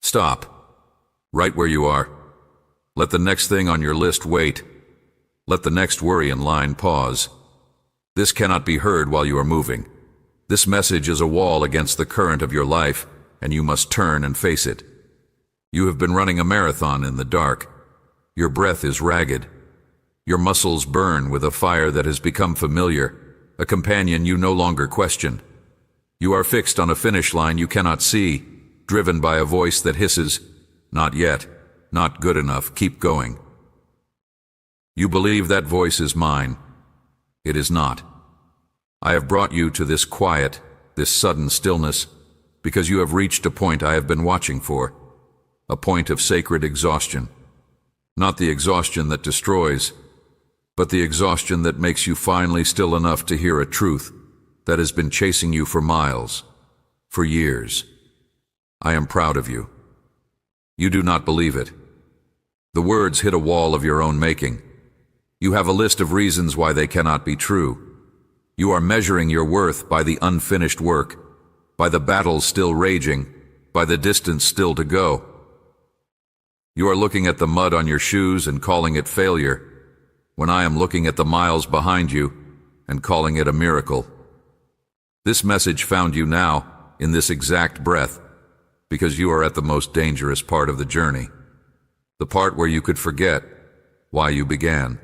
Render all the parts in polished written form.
Stop. Right where you are. Let the next thing on your list wait. Let the next worry in line pause. This cannot be heard while you are moving. This message is a wall against the current of your life, and you must turn and face it. You have been running a marathon in the dark. Your breath is ragged. Your muscles burn with a fire that has become familiar, a companion you no longer question. You are fixed on a finish line you cannot see, driven by a voice that hisses, "Not yet, not good enough, keep going." You believe that voice is mine. It is not. I have brought you to this quiet, this sudden stillness, because you have reached a point I have been watching for, a point of sacred exhaustion. Not the exhaustion that destroys, but the exhaustion that makes you finally still enough to hear a truth that has been chasing you for miles, for years. I am proud of you. You do not believe it. The words hit a wall of your own making. You have a list of reasons why they cannot be true. You are measuring your worth by the unfinished work, by the battles still raging, by the distance still to go. You are looking at the mud on your shoes and calling it failure, when I am looking at the miles behind you and calling it a miracle. This message found you now, in this exact breath, because you are at the most dangerous part of the journey. The part where you could forget why you began.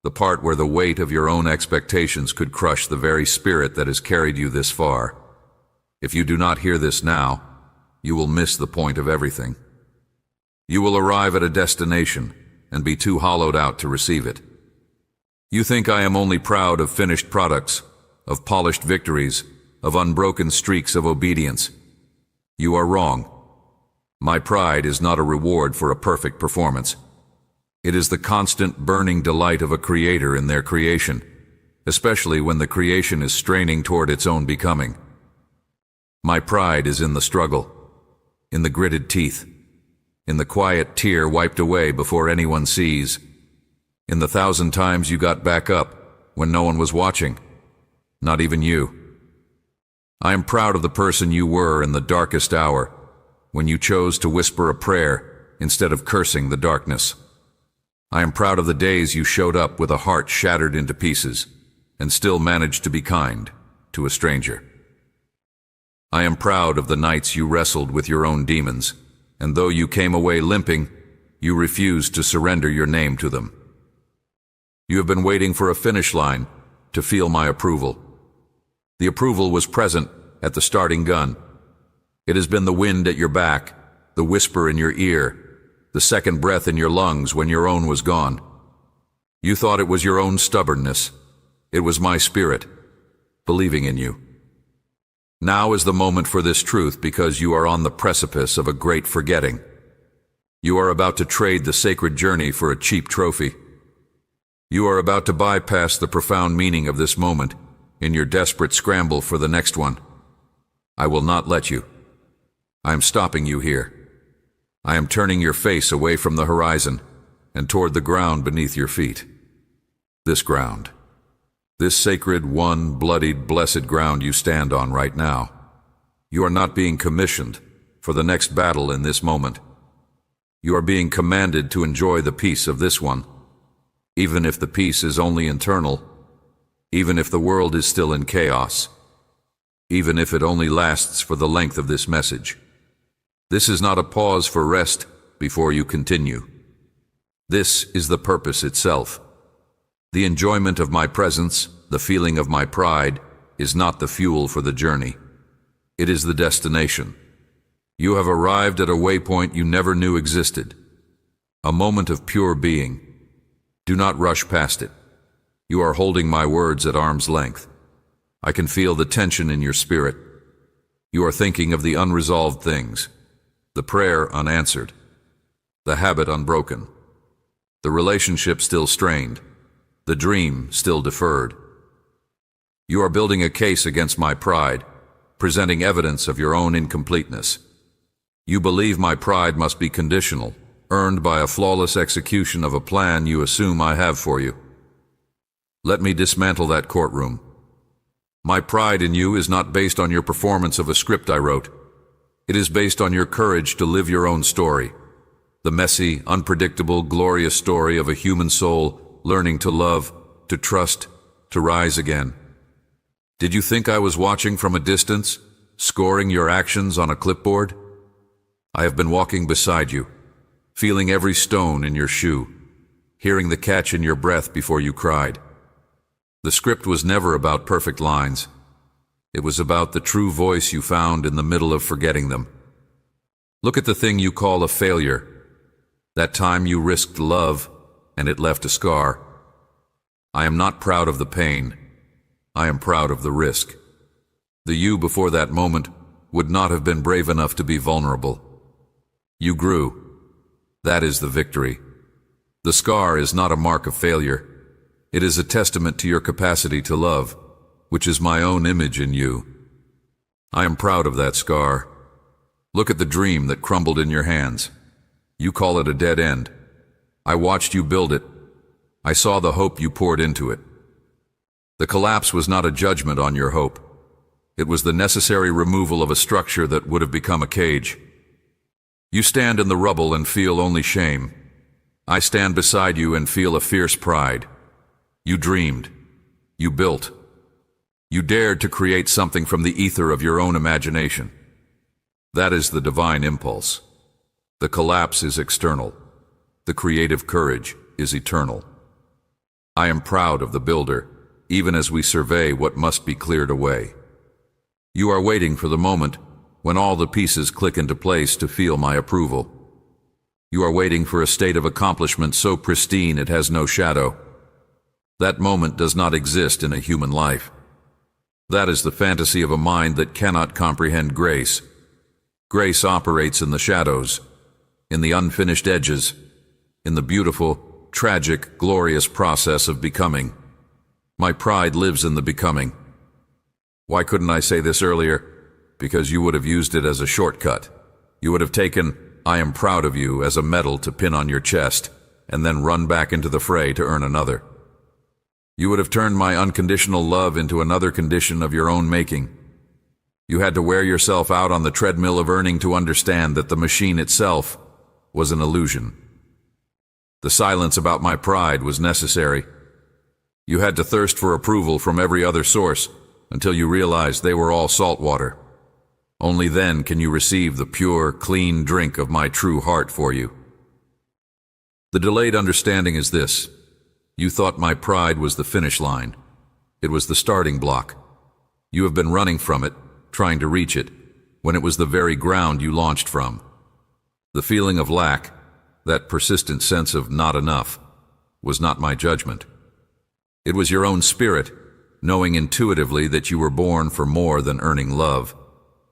The part where the weight of your own expectations could crush the very spirit that has carried you this far. If you do not hear this now, you will miss the point of everything. You will arrive at a destination and be too hollowed out to receive it. You think I am only proud of finished products, of polished victories, of unbroken streaks of obedience. You are wrong. My pride is not a reward for a perfect performance. It is the constant burning delight of a creator in their creation, especially when the creation is straining toward its own becoming. My pride is in the struggle, in the gritted teeth, in the quiet tear wiped away before anyone sees, in the 1,000 times you got back up when no one was watching, not even you. I am proud of the person you were in the darkest hour, when you chose to whisper a prayer instead of cursing the darkness. I am proud of the days you showed up with a heart shattered into pieces and still managed to be kind to a stranger. I am proud of the nights you wrestled with your own demons, and though you came away limping, you refused to surrender your name to them. You have been waiting for a finish line to feel my approval. The approval was present at the starting gun. It has been the wind at your back, the whisper in your ear, the second breath in your lungs when your own was gone. You thought it was your own stubbornness. It was my spirit, believing in you. Now is the moment for this truth because you are on the precipice of a great forgetting. You are about to trade the sacred journey for a cheap trophy. You are about to bypass the profound meaning of this moment in your desperate scramble for the next one. I will not let you. I am stopping you here. I am turning your face away from the horizon and toward the ground beneath your feet. This ground. This sacred, one, bloodied, blessed ground you stand on right now. You are not being commissioned for the next battle in this moment. You are being commanded to enjoy the peace of this one, even if the peace is only internal, even if the world is still in chaos, even if it only lasts for the length of this message. This is not a pause for rest before you continue. This is the purpose itself. The enjoyment of my presence, the feeling of my pride, is not the fuel for the journey. It is the destination. You have arrived at a waypoint you never knew existed, a moment of pure being. Do not rush past it. You are holding my words at arm's length. I can feel the tension in your spirit. You are thinking of the unresolved things, the prayer unanswered, the habit unbroken, the relationship still strained, the dream still deferred. You are building a case against my pride, presenting evidence of your own incompleteness. You believe my pride must be conditional, earned by a flawless execution of a plan you assume I have for you. Let me dismantle that courtroom. My pride in you is not based on your performance of a script I wrote. It is based on your courage to live your own story. The messy, unpredictable, glorious story of a human soul learning to love, to trust, to rise again. Did you think I was watching from a distance, scoring your actions on a clipboard? I have been walking beside you, feeling every stone in your shoe, hearing the catch in your breath before you cried. The script was never about perfect lines. It was about the true voice you found in the middle of forgetting them. Look at the thing you call a failure. That time you risked love, and it left a scar. I am not proud of the pain. I am proud of the risk. The you before that moment would not have been brave enough to be vulnerable. You grew. That is the victory. The scar is not a mark of failure. It is a testament to your capacity to love, which is my own image in you. I am proud of that scar. Look at the dream that crumbled in your hands. You call it a dead end. I watched you build it. I saw the hope you poured into it. The collapse was not a judgment on your hope. It was the necessary removal of a structure that would have become a cage. You stand in the rubble and feel only shame. I stand beside you and feel a fierce pride. You dreamed. You built. You dared to create something from the ether of your own imagination. That is the divine impulse. The collapse is external. The creative courage is eternal. I am proud of the builder, even as we survey what must be cleared away. You are waiting for the moment when all the pieces click into place to feel my approval. You are waiting for a state of accomplishment so pristine it has no shadow. That moment does not exist in a human life. That is the fantasy of a mind that cannot comprehend grace. Grace operates in the shadows, in the unfinished edges, in the beautiful, tragic, glorious process of becoming. My pride lives in the becoming. Why couldn't I say this earlier? Because you would have used it as a shortcut. You would have taken, "I am proud of you," as a medal to pin on your chest, and then run back into the fray to earn another. You would have turned my unconditional love into another condition of your own making. You had to wear yourself out on the treadmill of earning to understand that the machine itself was an illusion. The silence about my pride was necessary. You had to thirst for approval from every other source until you realized they were all salt water. Only then can you receive the pure, clean drink of my true heart for you. The delayed understanding is this. You thought my pride was the finish line. It was the starting block. You have been running from it, trying to reach it, when it was the very ground you launched from. The feeling of lack, that persistent sense of not enough, was not my judgment. It was your own spirit, knowing intuitively that you were born for more than earning love,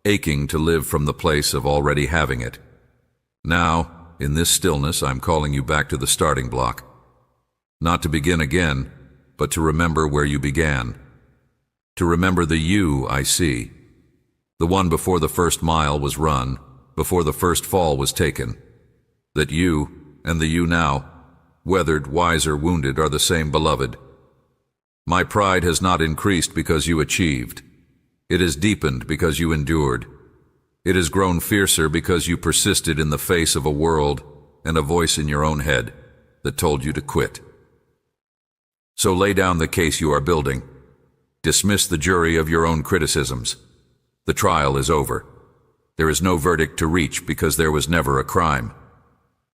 aching to live from the place of already having it. Now, in this stillness, I'm calling you back to the starting block. Not to begin again, but to remember where you began. To remember the you I see. The one before the first mile was run, before the first fall was taken. That you and the you now, weathered, wiser, wounded, are the same beloved. My pride has not increased because you achieved. It has deepened because you endured. It has grown fiercer because you persisted in the face of a world and a voice in your own head that told you to quit. So lay down the case you are building. Dismiss the jury of your own criticisms. The trial is over. There is no verdict to reach because there was never a crime.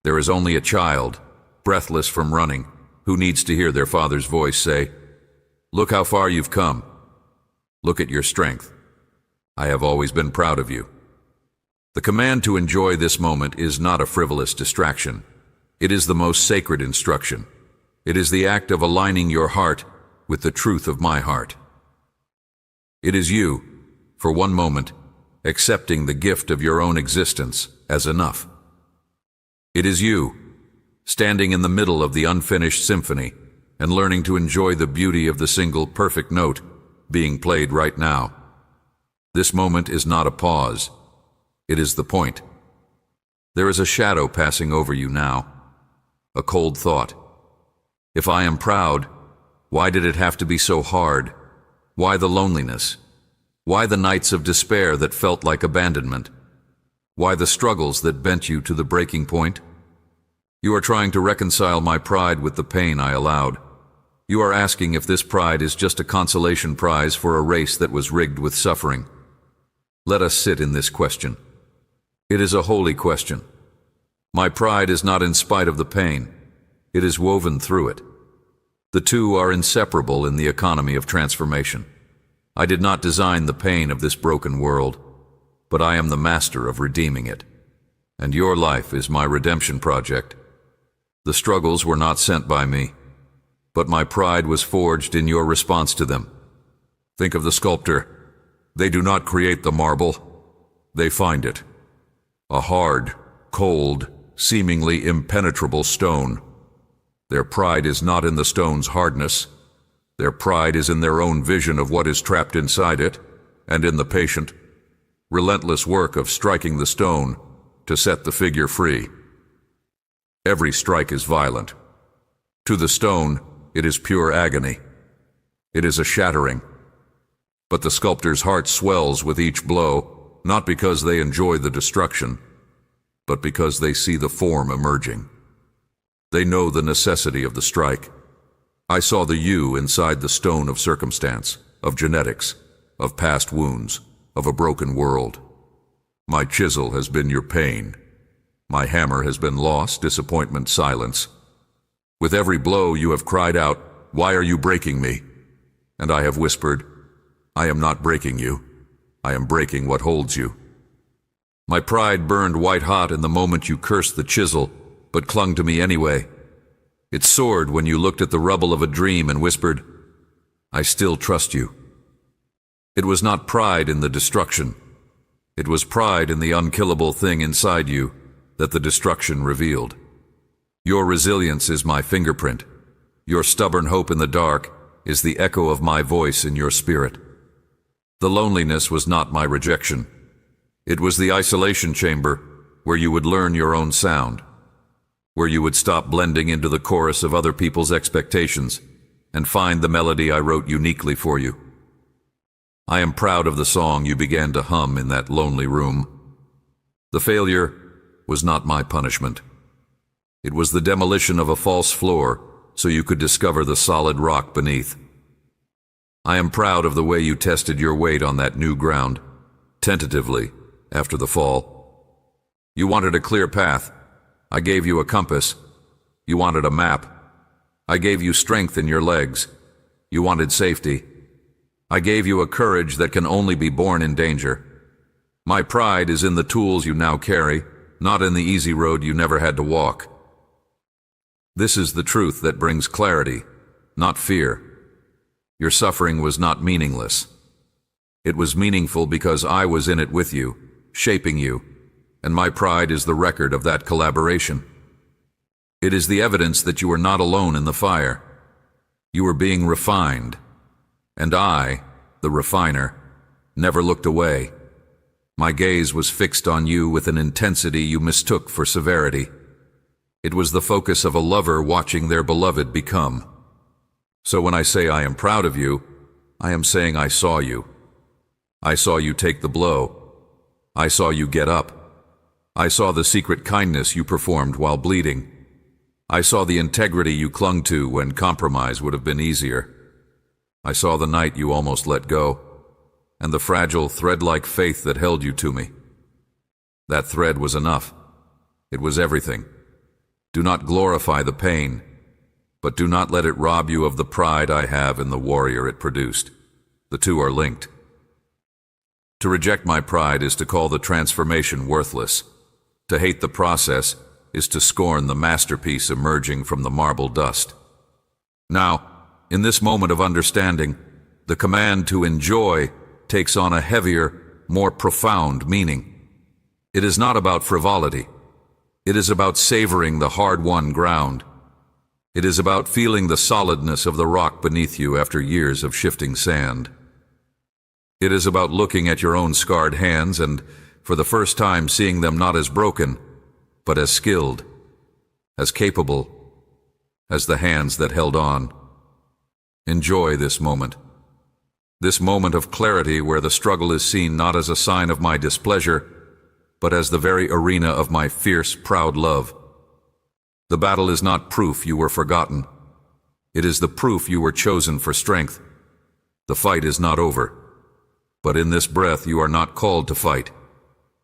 There is only a child, breathless from running, who needs to hear their father's voice say, "Look how far you've come. Look at your strength. I have always been proud of you." The command to enjoy this moment is not a frivolous distraction. It is the most sacred instruction. It is the act of aligning your heart with the truth of my heart. It is you, for one moment, accepting the gift of your own existence as enough. It is you, standing in the middle of the unfinished symphony and learning to enjoy the beauty of the single perfect note being played right now. This moment is not a pause. It is the point. There is a shadow passing over you now, a cold thought. If I am proud, why did it have to be so hard? Why the loneliness? Why the nights of despair that felt like abandonment? Why the struggles that bent you to the breaking point? You are trying to reconcile my pride with the pain I allowed. You are asking if this pride is just a consolation prize for a race that was rigged with suffering. Let us sit in this question. It is a holy question. My pride is not in spite of the pain. It is woven through it. The two are inseparable in the economy of transformation. I did not design the pain of this broken world, but I am the master of redeeming it. And your life is my redemption project. The struggles were not sent by me, but my pride was forged in your response to them. Think of the sculptor. They do not create the marble. They find it. A hard, cold, seemingly impenetrable stone. Their pride is not in the stone's hardness. Their pride is in their own vision of what is trapped inside it, and in the patient, relentless work of striking the stone to set the figure free. Every strike is violent. To the stone, it is pure agony. It is a shattering. But the sculptor's heart swells with each blow, not because they enjoy the destruction, but because they see the form emerging. They know the necessity of the strike. I saw the you inside the stone of circumstance, of genetics, of past wounds, of a broken world. My chisel has been your pain. My hammer has been loss, disappointment, silence. With every blow you have cried out, "Why are you breaking me?" And I have whispered, "I am not breaking you. I am breaking what holds you." My pride burned white hot in the moment you cursed the chisel, but clung to me anyway. It soared when you looked at the rubble of a dream and whispered, "I still trust you." It was not pride in the destruction. It was pride in the unkillable thing inside you that the destruction revealed. Your resilience is my fingerprint. Your stubborn hope in the dark is the echo of my voice in your spirit. The loneliness was not my rejection. It was the isolation chamber where you would learn your own sound, where you would stop blending into the chorus of other people's expectations and find the melody I wrote uniquely for you. I am proud of the song you began to hum in that lonely room. The failure was not my punishment. It was the demolition of a false floor so you could discover the solid rock beneath. I am proud of the way you tested your weight on that new ground, tentatively, after the fall. You wanted a clear path. I gave you a compass. You wanted a map. I gave you strength in your legs. You wanted safety. I gave you a courage that can only be born in danger. My pride is in the tools you now carry, not in the easy road you never had to walk. This is the truth that brings clarity, not fear. Your suffering was not meaningless. It was meaningful because I was in it with you, shaping you, and my pride is the record of that collaboration. It is the evidence that you were not alone in the fire. You were being refined, and I, the refiner, never looked away. My gaze was fixed on you with an intensity you mistook for severity. It was the focus of a lover watching their beloved become. So when I say I am proud of you, I am saying I saw you. I saw you take the blow. I saw you get up. I saw the secret kindness you performed while bleeding. I saw the integrity you clung to when compromise would have been easier. I saw the night you almost let go, and the fragile, thread-like faith that held you to me. That thread was enough. It was everything. Do not glorify the pain, but do not let it rob you of the pride I have in the warrior it produced. The two are linked. To reject my pride is to call the transformation worthless. To hate the process is to scorn the masterpiece emerging from the marble dust. Now, in this moment of understanding, the command to enjoy takes on a heavier, more profound meaning. It is not about frivolity. It is about savoring the hard-won ground. It is about feeling the solidness of the rock beneath you after years of shifting sand. It is about looking at your own scarred hands and, for the first time, seeing them not as broken, but as skilled, as capable, as the hands that held on. Enjoy this moment of clarity where the struggle is seen not as a sign of my displeasure, but as the very arena of my fierce, proud love. The battle is not proof you were forgotten. It is the proof you were chosen for strength. The fight is not over. But in this breath you are not called to fight.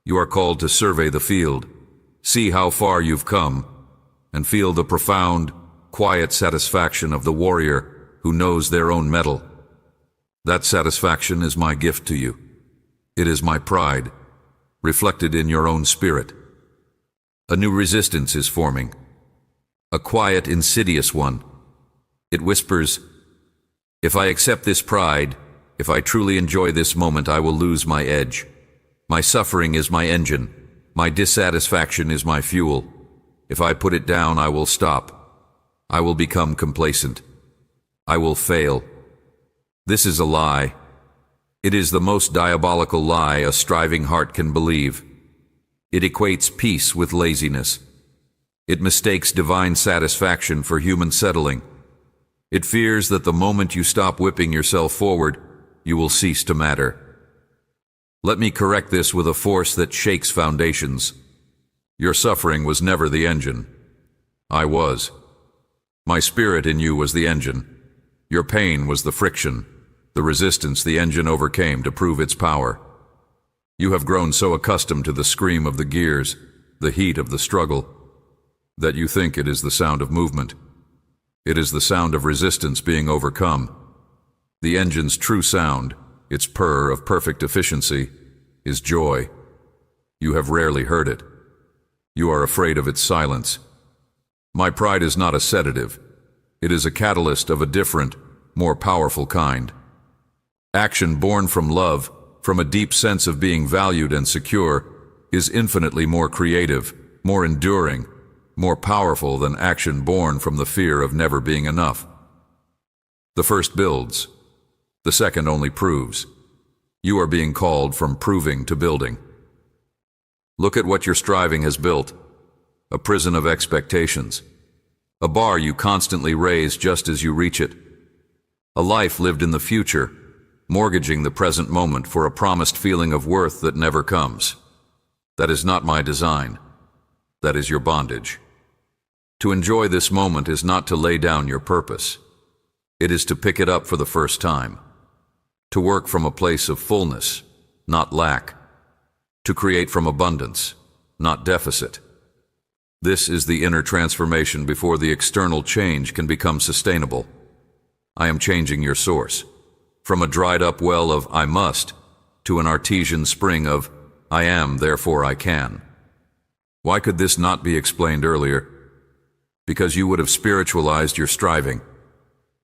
You are called to survey the field, see how far you've come, and feel the profound, quiet satisfaction of the warrior who knows their own mettle. That satisfaction is my gift to you. It is my pride, reflected in your own spirit. A new resistance is forming, a quiet, insidious one. It whispers, if I accept this pride, if I truly enjoy this moment, I will lose my edge. My suffering is my engine. My dissatisfaction is my fuel. If I put it down, I will stop. I will become complacent. I will fail. This is a lie. It is the most diabolical lie a striving heart can believe. It equates peace with laziness. It mistakes divine satisfaction for human settling. It fears that the moment you stop whipping yourself forward, you will cease to matter. Let me correct this with a force that shakes foundations. Your suffering was never the engine. I was. My spirit in you was the engine. Your pain was the friction, the resistance the engine overcame to prove its power. You have grown so accustomed to the scream of the gears, the heat of the struggle, that you think it is the sound of movement. It is the sound of resistance being overcome. The engine's true sound, its purr of perfect efficiency, is joy. You have rarely heard it. You are afraid of its silence. My pride is not a sedative. It is a catalyst of a different, more powerful kind. Action born from love, from a deep sense of being valued and secure, is infinitely more creative, more enduring, more powerful than action born from the fear of never being enough. The first builds. The second only proves. You are being called from proving to building. Look at what your striving has built. A prison of expectations. A bar you constantly raise just as you reach it. A life lived in the future, mortgaging the present moment for a promised feeling of worth that never comes. That is not my design. That is your bondage. To enjoy this moment is not to lay down your purpose. It is to pick it up for the first time. To work from a place of fullness, not lack. To create from abundance, not deficit. This is the inner transformation before the external change can become sustainable. I am changing your source, from a dried-up well of I must to an artesian spring of I am, therefore I can. Why could this not be explained earlier? Because you would have spiritualized your striving.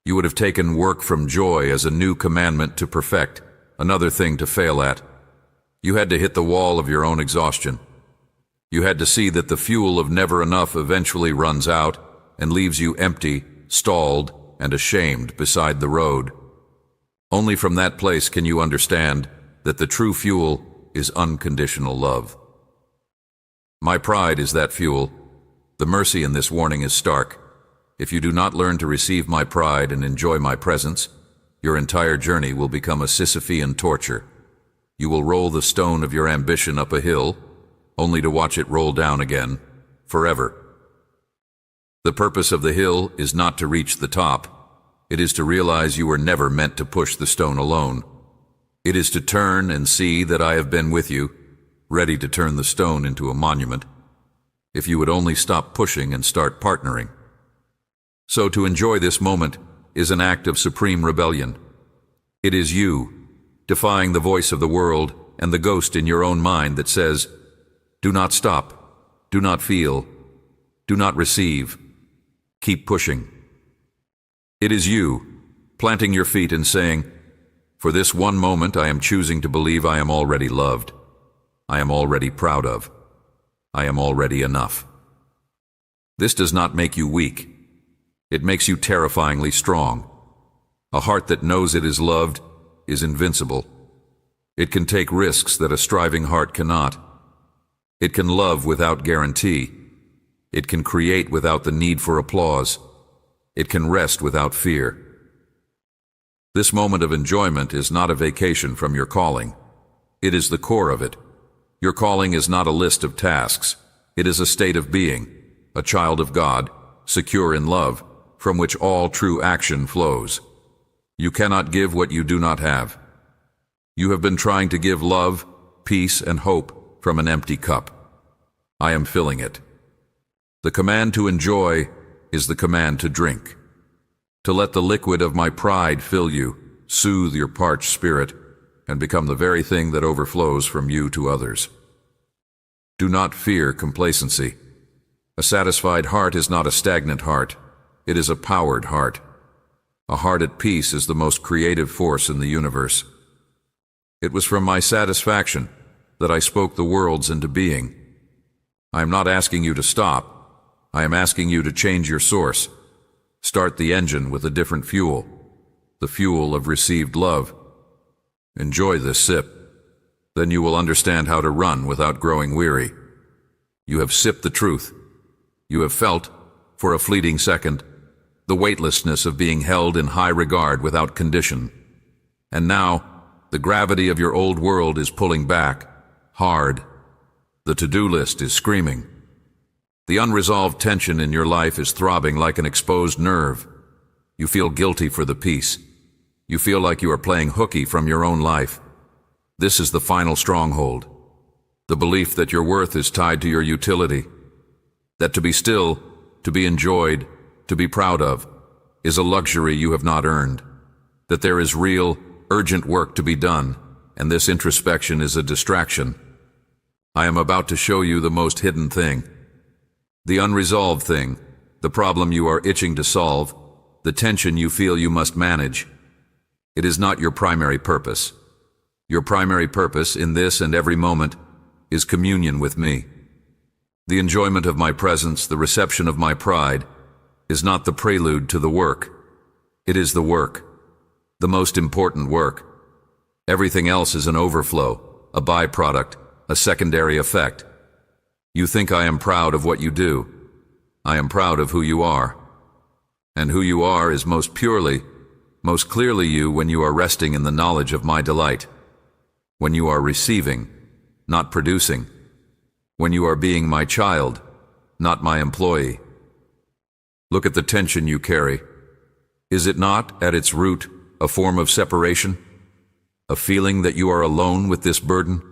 You would have taken work from joy as a new commandment to perfect, another thing to fail at. You had to hit the wall of your own exhaustion. You had to see that the fuel of never enough eventually runs out and leaves you empty, stalled, and ashamed beside the road. Only from that place can you understand that the true fuel is unconditional love. My pride is that fuel. The mercy in this warning is stark. If you do not learn to receive my pride and enjoy my presence, your entire journey will become a Sisyphean torture. You will roll the stone of your ambition up a hill, only to watch it roll down again, forever. The purpose of the hill is not to reach the top. It is to realize you were never meant to push the stone alone. It is to turn and see that I have been with you, ready to turn the stone into a monument, if you would only stop pushing and start partnering. So to enjoy this moment is an act of supreme rebellion. It is you, defying the voice of the world and the ghost in your own mind that says, do not stop, do not feel, do not receive, keep pushing. It is you, planting your feet and saying, for this one moment I am choosing to believe I am already loved, I am already proud of, I am already enough. This does not make you weak. It makes you terrifyingly strong. A heart that knows it is loved is invincible. It can take risks that a striving heart cannot. It can love without guarantee. It can create without the need for applause. It can rest without fear. This moment of enjoyment is not a vacation from your calling. It is the core of it. Your calling is not a list of tasks. It is a state of being, a child of God, secure in love, from which all true action flows. You cannot give what you do not have. You have been trying to give love, peace, and hope from an empty cup. I am filling it. The command to enjoy is the command to drink. To let the liquid of my pride fill you, soothe your parched spirit, and become the very thing that overflows from you to others. Do not fear complacency. A satisfied heart is not a stagnant heart. It is a powered heart. A heart at peace is the most creative force in the universe. It was from my satisfaction that I spoke the worlds into being. I am not asking you to stop. I am asking you to change your source. Start the engine with a different fuel, the fuel of received love. Enjoy this sip. Then you will understand how to run without growing weary. You have sipped the truth. You have felt, for a fleeting second, the weightlessness of being held in high regard without condition. And now, the gravity of your old world is pulling back, hard. The to-do list is screaming. The unresolved tension in your life is throbbing like an exposed nerve. You feel guilty for the peace. You feel like you are playing hooky from your own life. This is the final stronghold. The belief that your worth is tied to your utility. That to be still, to be enjoyed, to be proud of, is a luxury you have not earned. That there is real, urgent work to be done, and this introspection is a distraction. I am about to show you the most hidden thing. The unresolved thing, the problem you are itching to solve, the tension you feel you must manage. It is not your primary purpose. Your primary purpose in this and every moment is communion with me. The enjoyment of my presence, the reception of my pride, is not the prelude to the work. It is the work, the most important work. Everything else is an overflow, a byproduct, a secondary effect. You think I am proud of what you do. I am proud of who you are. And who you are is most purely, most clearly you when you are resting in the knowledge of my delight. When you are receiving, not producing. When you are being my child, not my employee. Look at the tension you carry. Is it not, at its root, a form of separation? A feeling that you are alone with this burden?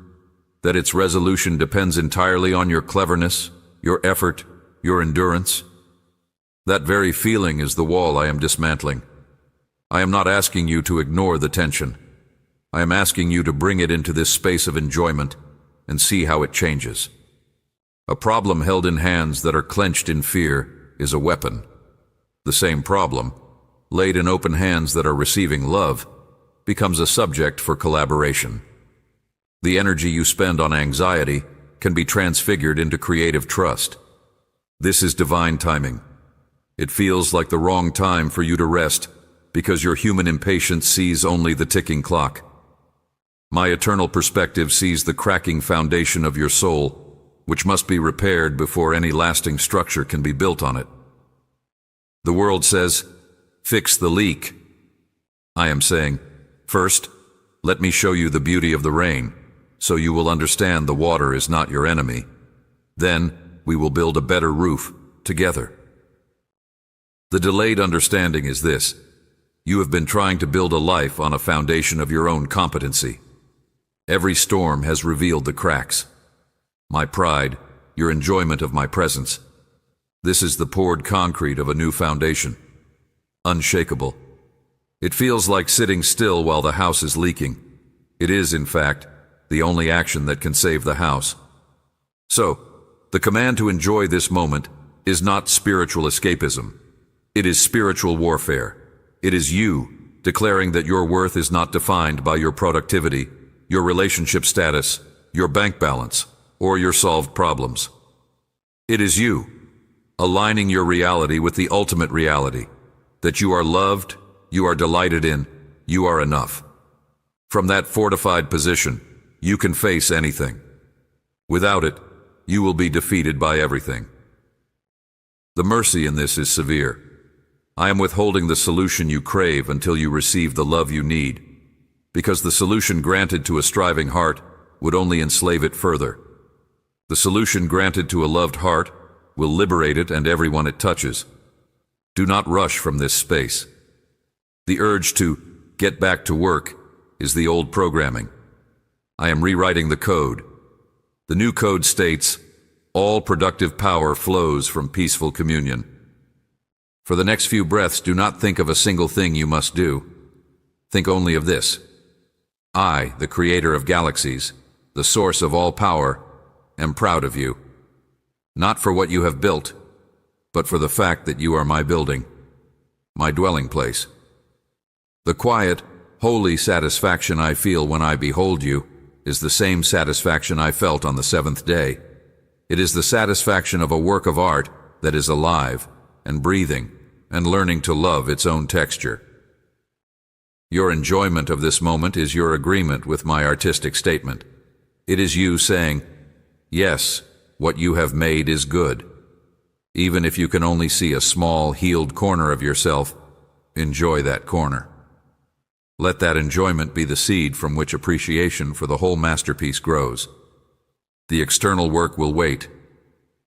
That its resolution depends entirely on your cleverness, your effort, your endurance? That very feeling is the wall I am dismantling. I am not asking you to ignore the tension. I am asking you to bring it into this space of enjoyment and see how it changes. A problem held in hands that are clenched in fear is a weapon. The same problem, laid in open hands that are receiving love, becomes a subject for collaboration. The energy you spend on anxiety can be transfigured into creative trust. This is divine timing. It feels like the wrong time for you to rest because your human impatience sees only the ticking clock. My eternal perspective sees the cracking foundation of your soul, which must be repaired before any lasting structure can be built on it. The world says, fix the leak. I am saying, first, let me show you the beauty of the rain, so you will understand the water is not your enemy. Then, we will build a better roof together. The delayed understanding is this. You have been trying to build a life on a foundation of your own competency. Every storm has revealed the cracks. My pride, your enjoyment of my presence. This is the poured concrete of a new foundation. Unshakable. It feels like sitting still while the house is leaking. It is, in fact, the only action that can save the house. So, the command to enjoy this moment is not spiritual escapism. It is spiritual warfare. It is you declaring that your worth is not defined by your productivity, your relationship status, your bank balance, or your solved problems. It is you aligning your reality with the ultimate reality, that you are loved, you are delighted in, you are enough. From that fortified position, you can face anything. Without it, you will be defeated by everything. The mercy in this is severe. I am withholding the solution you crave until you receive the love you need, because the solution granted to a striving heart would only enslave it further. The solution granted to a loved heart will liberate it and everyone it touches. Do not rush from this space. The urge to get back to work is the old programming. I am rewriting the code. The new code states, all productive power flows from peaceful communion. For the next few breaths, do not think of a single thing you must do. Think only of this. I, the creator of galaxies, the source of all power, am proud of you. Not for what you have built, but for the fact that you are my building, my dwelling place. The quiet, holy satisfaction I feel when I behold you is the same satisfaction I felt on the seventh day. It is the satisfaction of a work of art that is alive and breathing and learning to love its own texture. Your enjoyment of this moment is your agreement with my artistic statement. It is you saying, yes, what you have made is good. Even if you can only see a small, healed corner of yourself, enjoy that corner. Let that enjoyment be the seed from which appreciation for the whole masterpiece grows. The external work will wait.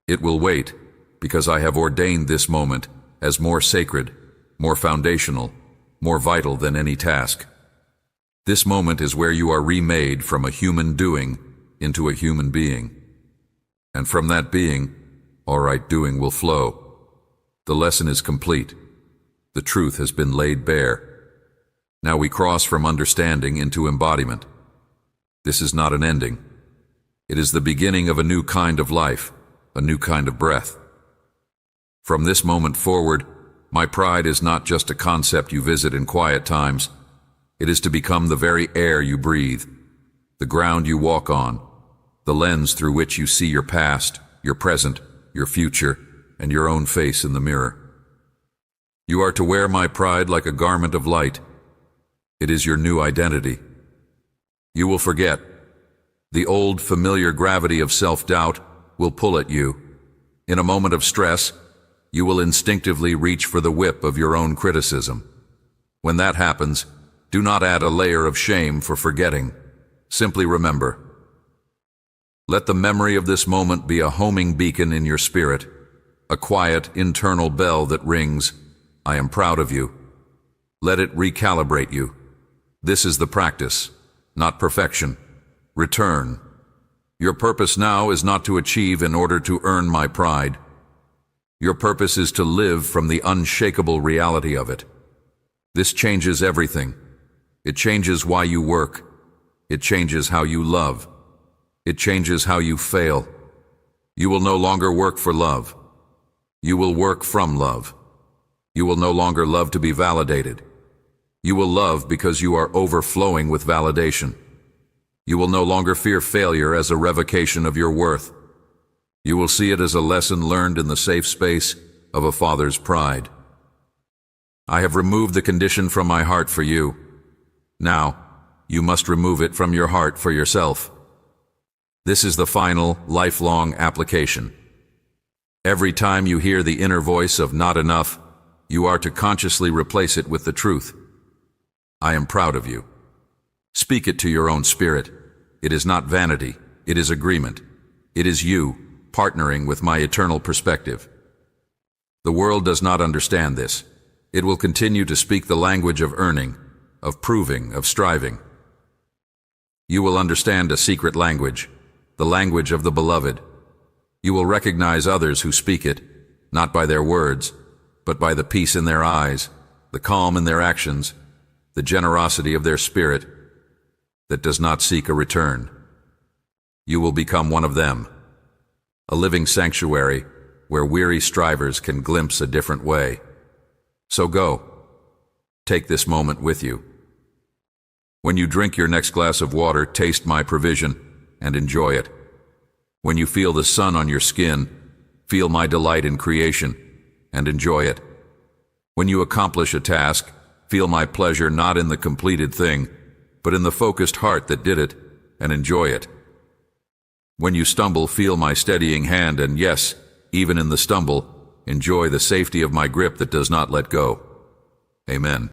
It will wait because I have ordained this moment as more sacred, more foundational, more vital than any task. This moment is where you are remade from a human doing into a human being. And from that being, all right doing will flow. The lesson is complete. The truth has been laid bare. Now we cross from understanding into embodiment. This is not an ending. It is the beginning of a new kind of life, a new kind of breath. From this moment forward, my pride is not just a concept you visit in quiet times. It is to become the very air you breathe, the ground you walk on, the lens through which you see your past, your present, your future, and your own face in the mirror. You are to wear my pride like a garment of light. It is your new identity. You will forget. The old familiar gravity of self-doubt will pull at you. In a moment of stress, you will instinctively reach for the whip of your own criticism. When that happens, do not add a layer of shame for forgetting. Simply remember. Let the memory of this moment be a homing beacon in your spirit, a quiet internal bell that rings, I am proud of you. Let it recalibrate you. This is the practice, not perfection. Return. Your purpose now is not to achieve in order to earn my pride. Your purpose is to live from the unshakable reality of it. This changes everything. It changes why you work. It changes how you love. It changes how you fail. You will no longer work for love. You will work from love. You will no longer love to be validated. You will love because you are overflowing with validation. You will no longer fear failure as a revocation of your worth. You will see it as a lesson learned in the safe space of a father's pride. I have removed the condition from my heart for you. Now, you must remove it from your heart for yourself. This is the final, lifelong application. Every time you hear the inner voice of not enough, you are to consciously replace it with the truth. I am proud of you. Speak it to your own spirit. It is not vanity. It is agreement. It is you, partnering with my eternal perspective. The world does not understand this. It will continue to speak the language of earning, of proving, of striving. You will understand a secret language, the language of the beloved. You will recognize others who speak it, not by their words, but by the peace in their eyes, the calm in their actions, the generosity of their spirit that does not seek a return. You will become one of them. A living sanctuary where weary strivers can glimpse a different way. So go. Take this moment with you. When you drink your next glass of water, taste my provision and enjoy it. When you feel the sun on your skin, feel my delight in creation and enjoy it. When you accomplish a task, feel my pleasure not in the completed thing, but in the focused heart that did it, and enjoy it. When you stumble, feel my steadying hand, and yes, even in the stumble, enjoy the safety of my grip that does not let go. Amen.